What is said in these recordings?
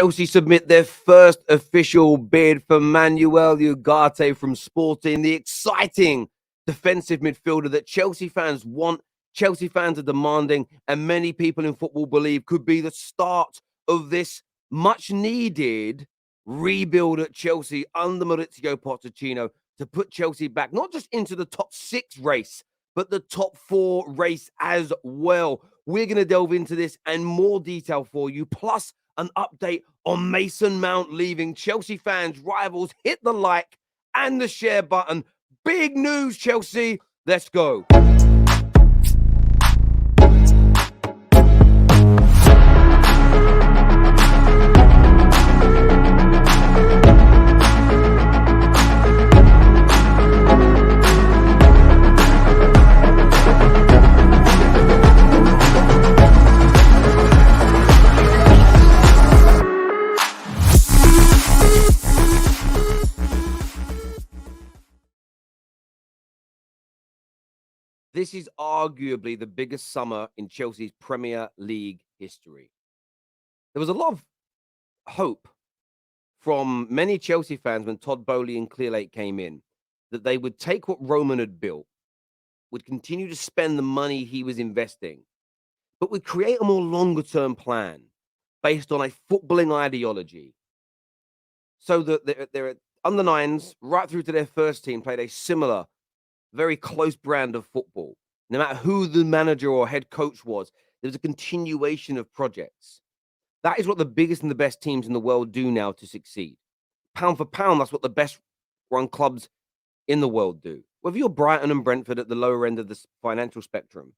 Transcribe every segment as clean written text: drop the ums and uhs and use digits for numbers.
Chelsea submit their first official bid for Manuel Ugarte from Sporting, the exciting defensive midfielder that Chelsea fans want, Chelsea fans are demanding, and many people in football believe could be the start of this much needed rebuild at Chelsea under Maurizio Pochettino to put Chelsea back, not just into the top 6 race, but the top 4 race as well. We're going to delve into this and more detail for you, plus an update on Mason Mount leaving. Chelsea fans, rivals, hit the like and the share button. Big news, Chelsea. Let's go. This is arguably the biggest summer in Chelsea's Premier League history. There was a lot of hope from many Chelsea fans when Todd Boehly and Clearlake came in that they would take what Roman had built, would continue to spend the money he was investing, but would create a more longer-term plan based on a footballing ideology so that their under nines, right through to their first team, played a similar, very close brand of football. No matter who the manager or head coach was, there was a continuation of projects. That is what the biggest and the best teams in the world do now to succeed. Pound for pound, that's what the best run clubs in the world do. Whether you're Brighton and Brentford at the lower end of the financial spectrum,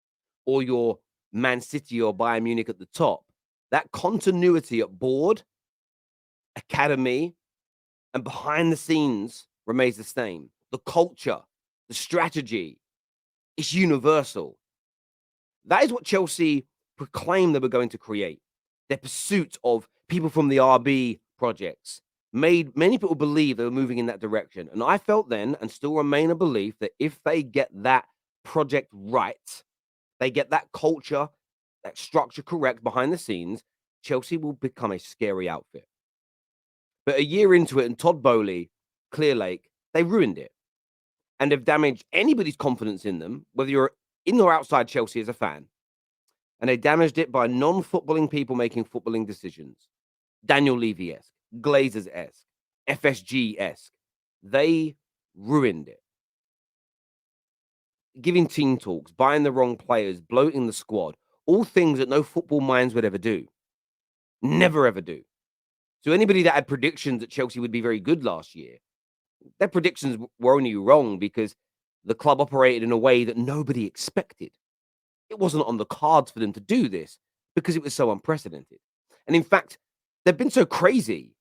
or you're Man City or Bayern Munich at the top, that continuity at board, academy, and behind the scenes remains the same. The culture, the strategy, is universal. That is what Chelsea proclaimed they were going to create. Their pursuit of people from the RB projects made many people believe they were moving in that direction. And I felt then, and still remain a belief, that if they get that project right, they get that culture, that structure correct behind the scenes, Chelsea will become a scary outfit. But a year into it, and Todd Boehly, Clearlake, they ruined it. And have damaged anybody's confidence in them, whether you're in or outside Chelsea as a fan. And they damaged it by non-footballing people making footballing decisions. Daniel Levy-esque, Glazers-esque, FSG-esque. They ruined it. Giving team talks, buying the wrong players, bloating the squad, all things that no football minds would ever do. Never, ever do. So anybody that had predictions that Chelsea would be very good last year, their predictions were only wrong because the club operated in a way that nobody expected. It wasn't on the cards for them to do this because it was so unprecedented. And in fact, they've been so crazy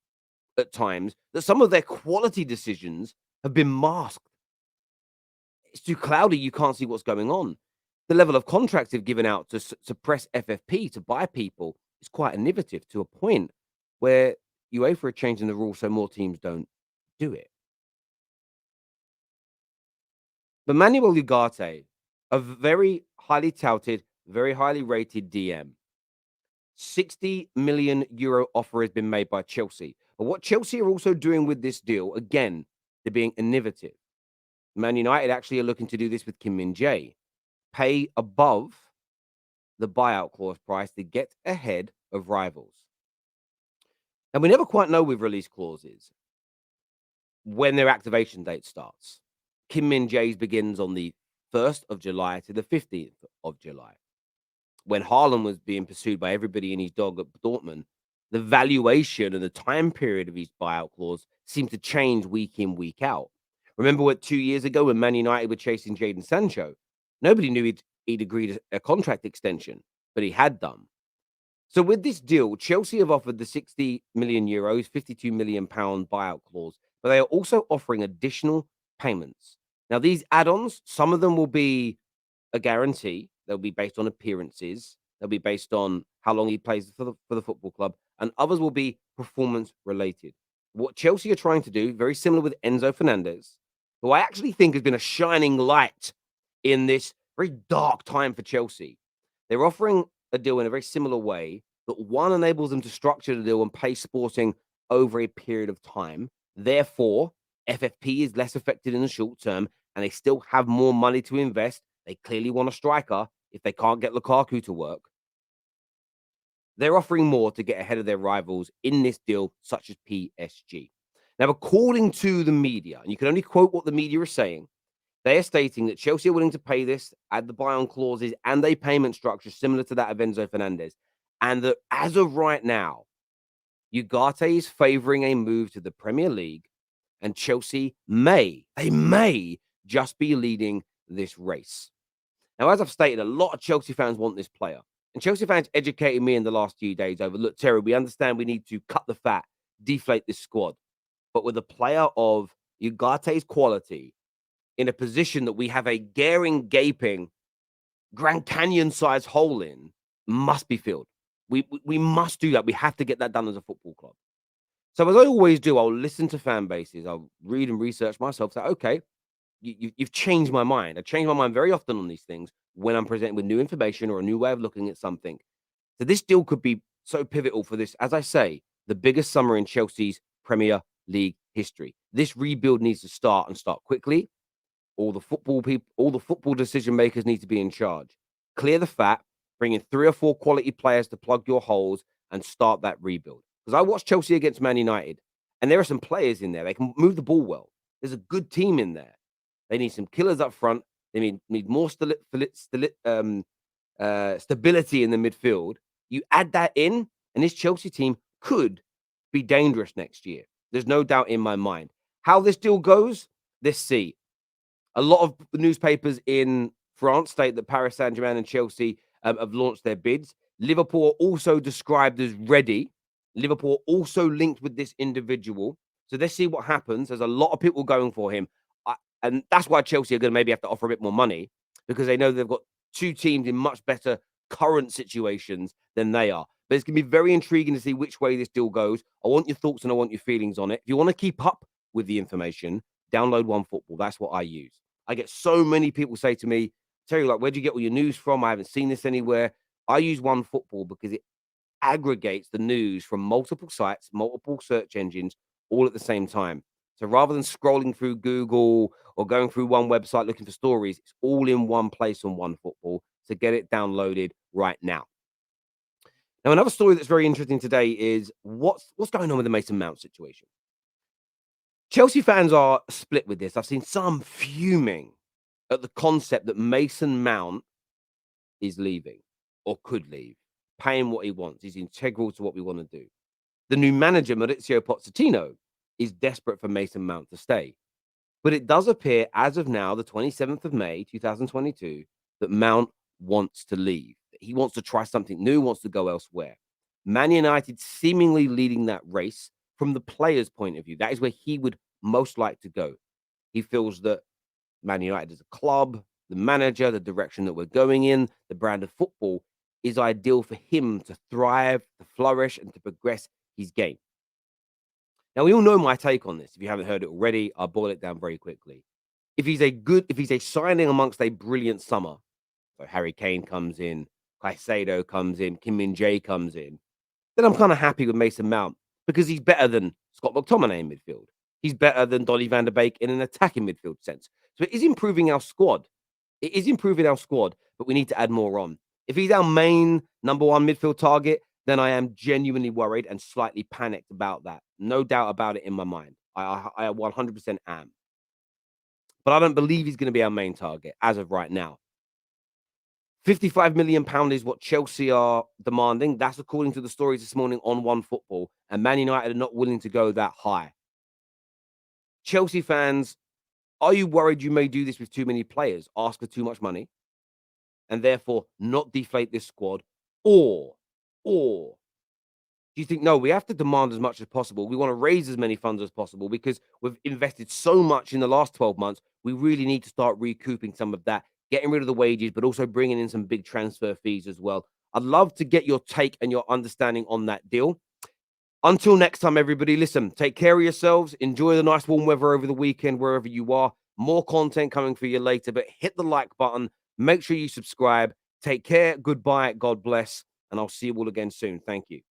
at times that some of their quality decisions have been masked. It's too cloudy, you can't see what's going on. The level of contracts they've given out to suppress FFP, to buy people, is quite innovative to a point where UEFA are changing the rules so more teams don't do it. But Manuel Ugarte, a very highly touted, very highly rated DM, 60 million euro offer has been made by Chelsea. But what Chelsea are also doing with this deal, again, they're being innovative. Man United actually are looking to do this with Kim Min-jae. Pay above the buyout clause price to get ahead of rivals. And we never quite know with release clauses when their activation date starts. Kim Min-jae's begins on the 1st of July to the 15th of July. When Haaland was being pursued by everybody and his dog at Dortmund, the valuation and the time period of his buyout clause seemed to change week in, week out. Remember what 2 years ago when Man United were chasing Jadon Sancho? Nobody knew he'd agreed a contract extension, but he had done. So with this deal, Chelsea have offered the 60 million euros, 52 million pound buyout clause, but they are also offering additional payments. Now, these add-ons, some of them will be a guarantee. They'll be based on appearances. They'll be based on how long he plays for the football club, and others will be performance related. What Chelsea are trying to do, very similar with Enzo Fernandez, who I actually think has been a shining light in this very dark time for Chelsea. They're offering a deal in a very similar way that one enables them to structure the deal and pay Sporting over a period of time. Therefore, FFP is less affected in the short term and they still have more money to invest. They clearly want a striker if they can't get Lukaku to work. They're offering more to get ahead of their rivals in this deal, such as PSG. Now, according to the media, and you can only quote what the media is saying, they are stating that Chelsea are willing to pay this, add the buy-on clauses, and a payment structure similar to that of Enzo Fernandez. And that as of right now, Ugarte is favouring a move to the Premier League, and Chelsea may just be leading this race. Now, as I've stated, a lot of Chelsea fans want this player. And Chelsea fans educated me in the last few days over, look, Terry, we understand we need to cut the fat, deflate this squad. But with a player of Ugarte's quality in a position that we have a gaping Grand Canyon-sized hole in, must be filled. We must do that. We have to get that done as a football club. So as I always do, I'll listen to fan bases. I'll read and research myself. Say, okay, you've changed my mind. I change my mind very often on these things when I'm presented with new information or a new way of looking at something. So this deal could be so pivotal for this, as I say, the biggest summer in Chelsea's Premier League history. This rebuild needs to start quickly. All the football decision makers need to be in charge. Clear the fat, bring in 3 or 4 quality players to plug your holes and start that rebuild. Because I watched Chelsea against Man United, and there are some players in there. They can move the ball well. There's a good team in there. They need some killers up front. They need more stability in the midfield. You add that in, and this Chelsea team could be dangerous next year. There's no doubt in my mind. How this deal goes, let's see. A lot of the newspapers in France state that Paris Saint-Germain and Chelsea have launched their bids. Liverpool are also described as ready. Liverpool also linked with this individual. So let's see what happens. There's a lot of people going for him. And that's why Chelsea are going to maybe have to offer a bit more money because they know they've got 2 teams in much better current situations than they are. But it's going to be very intriguing to see which way this deal goes. I want your thoughts and I want your feelings on it. If you want to keep up with the information, download OneFootball. That's what I use. I get so many people say to me, Terry, like, where'd you get all your news from? I haven't seen this anywhere. I use OneFootball because it aggregates the news from multiple sites, multiple search engines, all at the same time. So rather than scrolling through Google or going through one website looking for stories, it's all in one place on OneFootball. So get it downloaded right now. Now, another story that's very interesting today is what's going on with the Mason Mount situation. Chelsea fans are split with this. I've seen some fuming at the concept that Mason Mount is leaving or could leave, paying what he wants. He's integral to what we want to do. The new manager, Maurizio Pochettino, is desperate for Mason Mount to stay. But it does appear as of now, the 27th of May, 2022, that Mount wants to leave. He wants to try something new, wants to go elsewhere. Man United seemingly leading that race from the player's point of view. That is where he would most like to go. He feels that Man United as a club, the manager, the direction that we're going in, the brand of football is ideal for him to thrive, to flourish, and to progress his game. Now, we all know my take on this. If you haven't heard it already, I'll boil it down very quickly. If he's a signing amongst a brilliant summer, so Harry Kane comes in, Caicedo comes in, Kim Min-jae comes in, then I'm kind of happy with Mason Mount because he's better than Scott McTominay in midfield. He's better than Donny van der Beek in an attacking midfield sense. So it is improving our squad. It is improving our squad, but we need to add more on. If he's our main number 1 midfield target, then I am genuinely worried and slightly panicked about that. No doubt about it in my mind. I 100% am. But I don't believe he's going to be our main target as of right now. £55 million is what Chelsea are demanding. That's according to the stories this morning on OneFootball. And Man United are not willing to go that high. Chelsea fans, are you worried you may do this with too many players, ask for too much money, and therefore not deflate this squad? Or do you think, no, we have to demand as much as possible. We want to raise as many funds as possible because we've invested so much in the last 12 months. We really need to start recouping some of that, getting rid of the wages, but also bringing in some big transfer fees as well. I'd love to get your take and your understanding on that deal. Until next time, everybody, listen, take care of yourselves. Enjoy the nice warm weather over the weekend, wherever you are. More content coming for you later, but hit the like button. Make sure you subscribe. Take care. Goodbye. God bless. and I'll see you all again soon. Thank you.